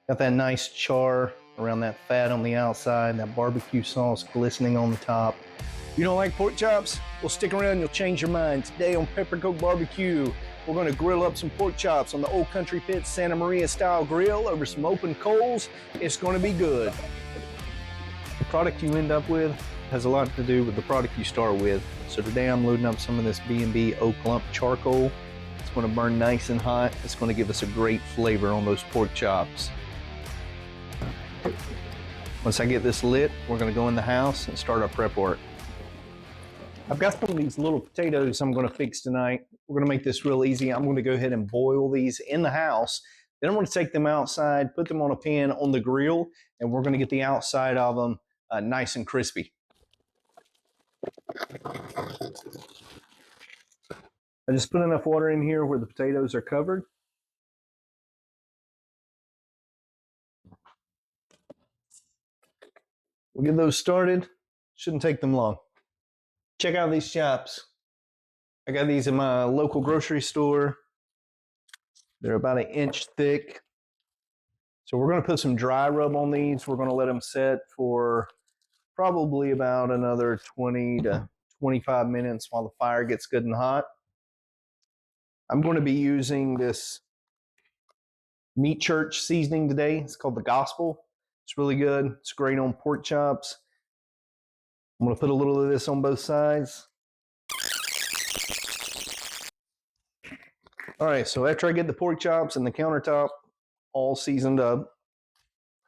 Got that nice char around that fat on the outside, that barbecue sauce glistening on the top. You don't like pork chops? Well, stick around and you'll change your mind. Today on Peppercoat Barbecue, we're going to grill up some pork chops on the Old Country Pits Santa Maria style grill over some open coals. It's going to be good. The product you end up with has a lot to do with the product you start with. So today I'm loading up some of this B&B Oak Lump charcoal. It's going to burn nice and hot. It's going to give us a great flavor on those pork chops. Once I get this lit, we're going to go in the house and start our prep work. I've got some of these little potatoes I'm going to fix tonight. We're going to make this real easy. I'm going to go ahead and boil these in the house. Then I'm going to take them outside, put them on a pan on the grill, and we're going to get the outside of them nice and crispy. I just put enough water in here where the potatoes are covered. We'll get those started. Shouldn't take them long. Check out these chops. I got these in my local grocery store. They're about 1 inch thick. So we're going to put some dry rub on these. We're going to let them set for probably about another 20 to 25 minutes while the fire gets good and hot. I'm going to be using this Meat Church seasoning today. It's called the Gospel. It's really good. It's great on pork chops. I'm going to put a little of this on both sides. All right, so after I get the pork chops and the countertop all seasoned up,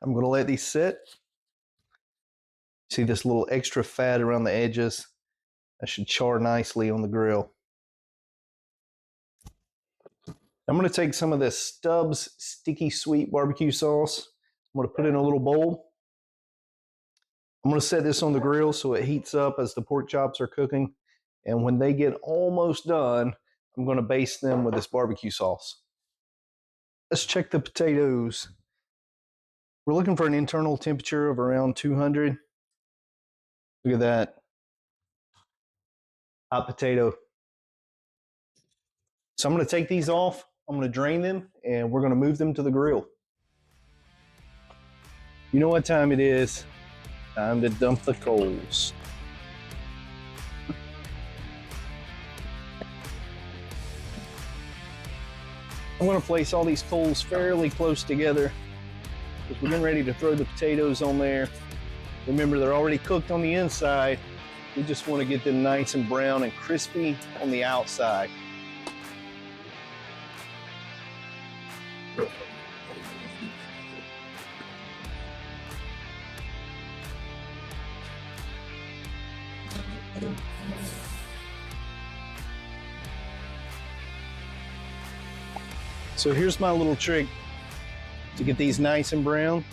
I'm going to let these sit. See this little extra fat around the edges? That should char nicely on the grill. I'm going to take some of this Stubs sticky sweet barbecue sauce. I'm going to put it in a little bowl. I'm going to set this on the grill so it heats up as the pork chops are cooking. And when they get almost done, I'm going to baste them with this barbecue sauce. Let's check the potatoes. We're looking for an internal temperature of around 200. Look at that. Hot potato. So I'm going to take these off. I'm going to drain them and we're going to move them to the grill. You know what time it is? Time to dump the coals. I'm going to place all these coals fairly close together because we're getting ready to throw the potatoes on there. Remember, they're already cooked on the inside. We just want to get them nice and brown and crispy on the outside. So here's my little trick to get these nice and brown,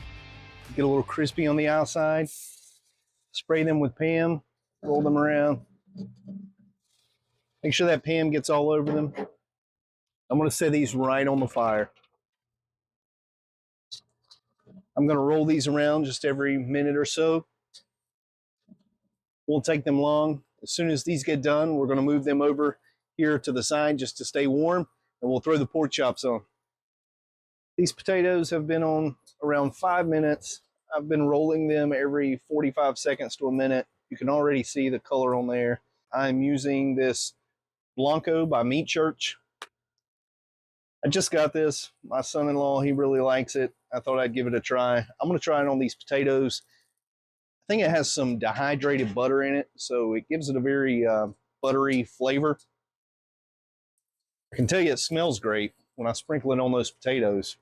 get a little crispy on the outside. Spray them with Pam, roll them around. Make sure that Pam gets all over them. I'm going to set these right on the fire. I'm going to roll these around just every minute or so. Won't take them long. As soon as these get done, we're going to move them over here to the side just to stay warm, and we'll throw the pork chops on. These potatoes have been on around 5 minutes. I've been rolling them every 45 seconds to a minute. You can already see the color on there. I'm using this Blanco by Meat Church. I just got this. My son-in-law, he really likes it. I thought I'd give it a try. I'm going to try it on these potatoes. I think it has some dehydrated butter in it, so it gives it a very buttery flavor. I can tell you it smells great when I sprinkle it on those potatoes.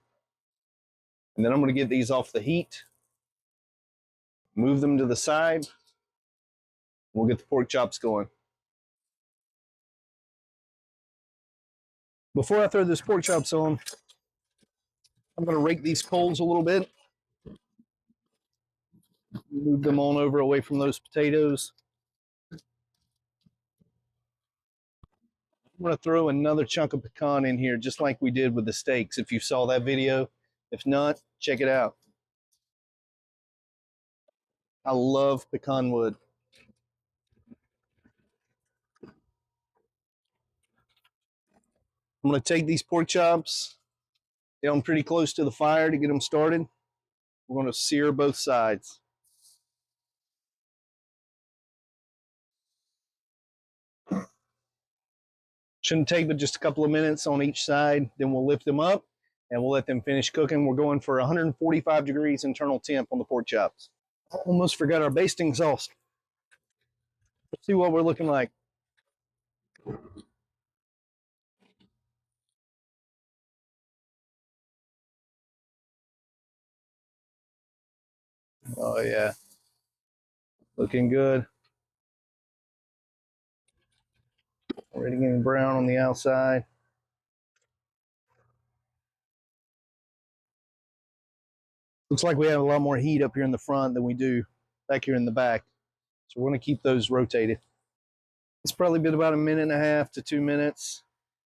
And then I'm going to get these off the heat, move them to the side. We'll get the pork chops going. Before I throw those pork chops on, I'm going to rake these coals a little bit. Move them on over away from those potatoes. I'm going to throw another chunk of pecan in here, just like we did with the steaks, if you saw that video. If not, check it out. I love pecan wood. I'm going to take these pork chops Get them pretty close to the fire to get them started. We're going to sear both sides. Shouldn't take but just a couple of minutes on each side. Then we'll lift them up and we'll let them finish cooking. We're going for 145 degrees internal temp on the pork chops. Almost forgot our basting sauce. Let's see what we're looking like. Oh yeah, looking good. Already getting brown on the outside. Looks like we have a lot more heat up here in the front than we do back here in the back. So we're going to keep those rotated. It's probably been about 1.5 to 2 minutes.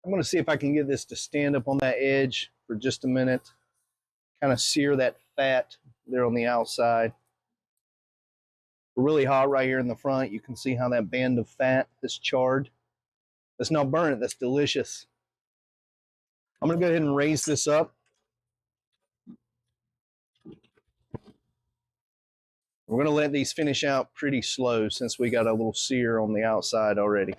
I'm going to see if I can get this to stand up on that edge for just a minute. Kind of sear that fat there on the outside. We're really hot right here in the front. You can see how that band of fat is charred. That's not burnt, that's delicious. I'm going to go ahead and raise this up. We're going to let these finish out pretty slow since we got a little sear on the outside already.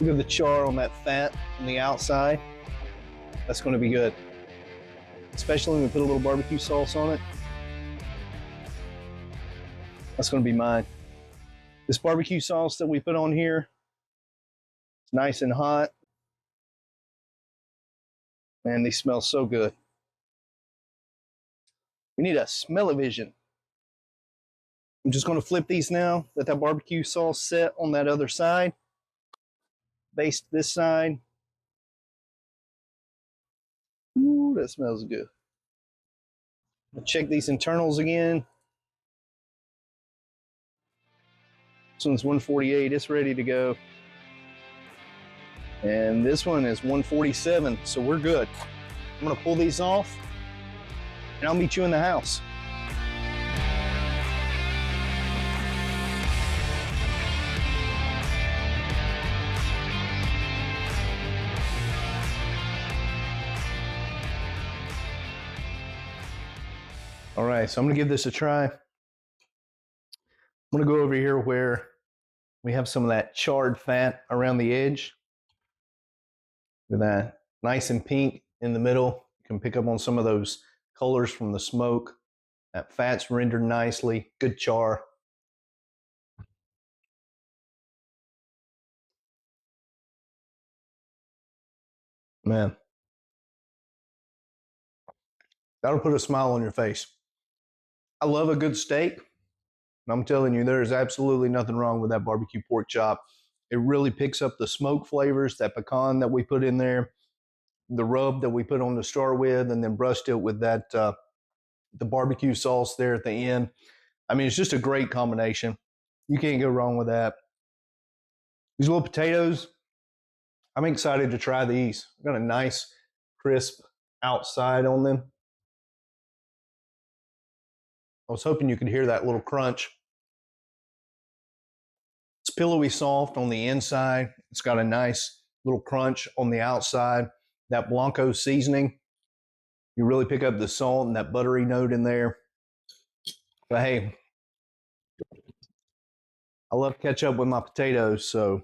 Look at the char on that fat on the outside. That's going to be good. Especially when we put a little barbecue sauce on it. That's going to be mine. This barbecue sauce that we put on here, it's nice and hot. Man, these smell so good. We need a smell-o-vision. I'm just going to flip these now. Let that barbecue sauce set on that other side. Baste this side. Ooh, that smells good. I'll check these internals again. This one's 148, it's ready to go. And this one is 147, so we're good. I'm gonna pull these off and I'll meet you in the house. All right, so I'm gonna give this a try. I'm gonna go over here where we have some of that charred fat around the edge. With that nice and pink in the middle. You can pick up on some of those colors from the smoke. That fat's rendered nicely, good char. Man, that'll put a smile on your face. I love a good steak. And I'm telling you, there is absolutely nothing wrong with that barbecue pork chop. It really picks up the smoke flavors, that pecan that we put in there, the rub that we put on to start with, and then brushed it with that the barbecue sauce there at the end. I mean, it's just a great combination. You can't go wrong with that. These little potatoes, I'm excited to try these. Got a nice crisp outside on them. I was hoping you could hear that little crunch. It's pillowy soft on the inside. It's got a nice little crunch on the outside. That Blanco seasoning, you really pick up the salt and that buttery note in there. But hey, I love ketchup with my potatoes, so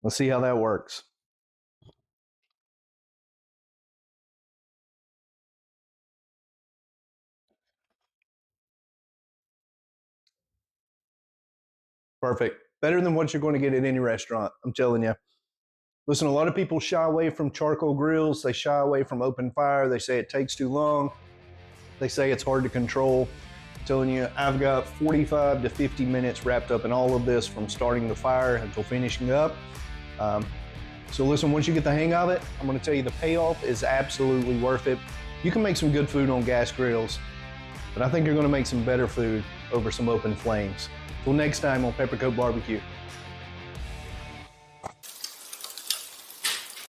let's see how that works. Perfect. Better than what you're going to get at any restaurant, I'm telling you. Listen, a lot of people shy away from charcoal grills. They shy away from open fire. They say it takes too long. They say it's hard to control. I'm telling you, I've got 45 to 50 minutes wrapped up in all of this from starting the fire until finishing up. So listen, once you get the hang of it, I'm going to tell you the payoff is absolutely worth it. You can make some good food on gas grills, but I think you're going to make some better food over some open flames. Till next time on Peppercoat Barbecue.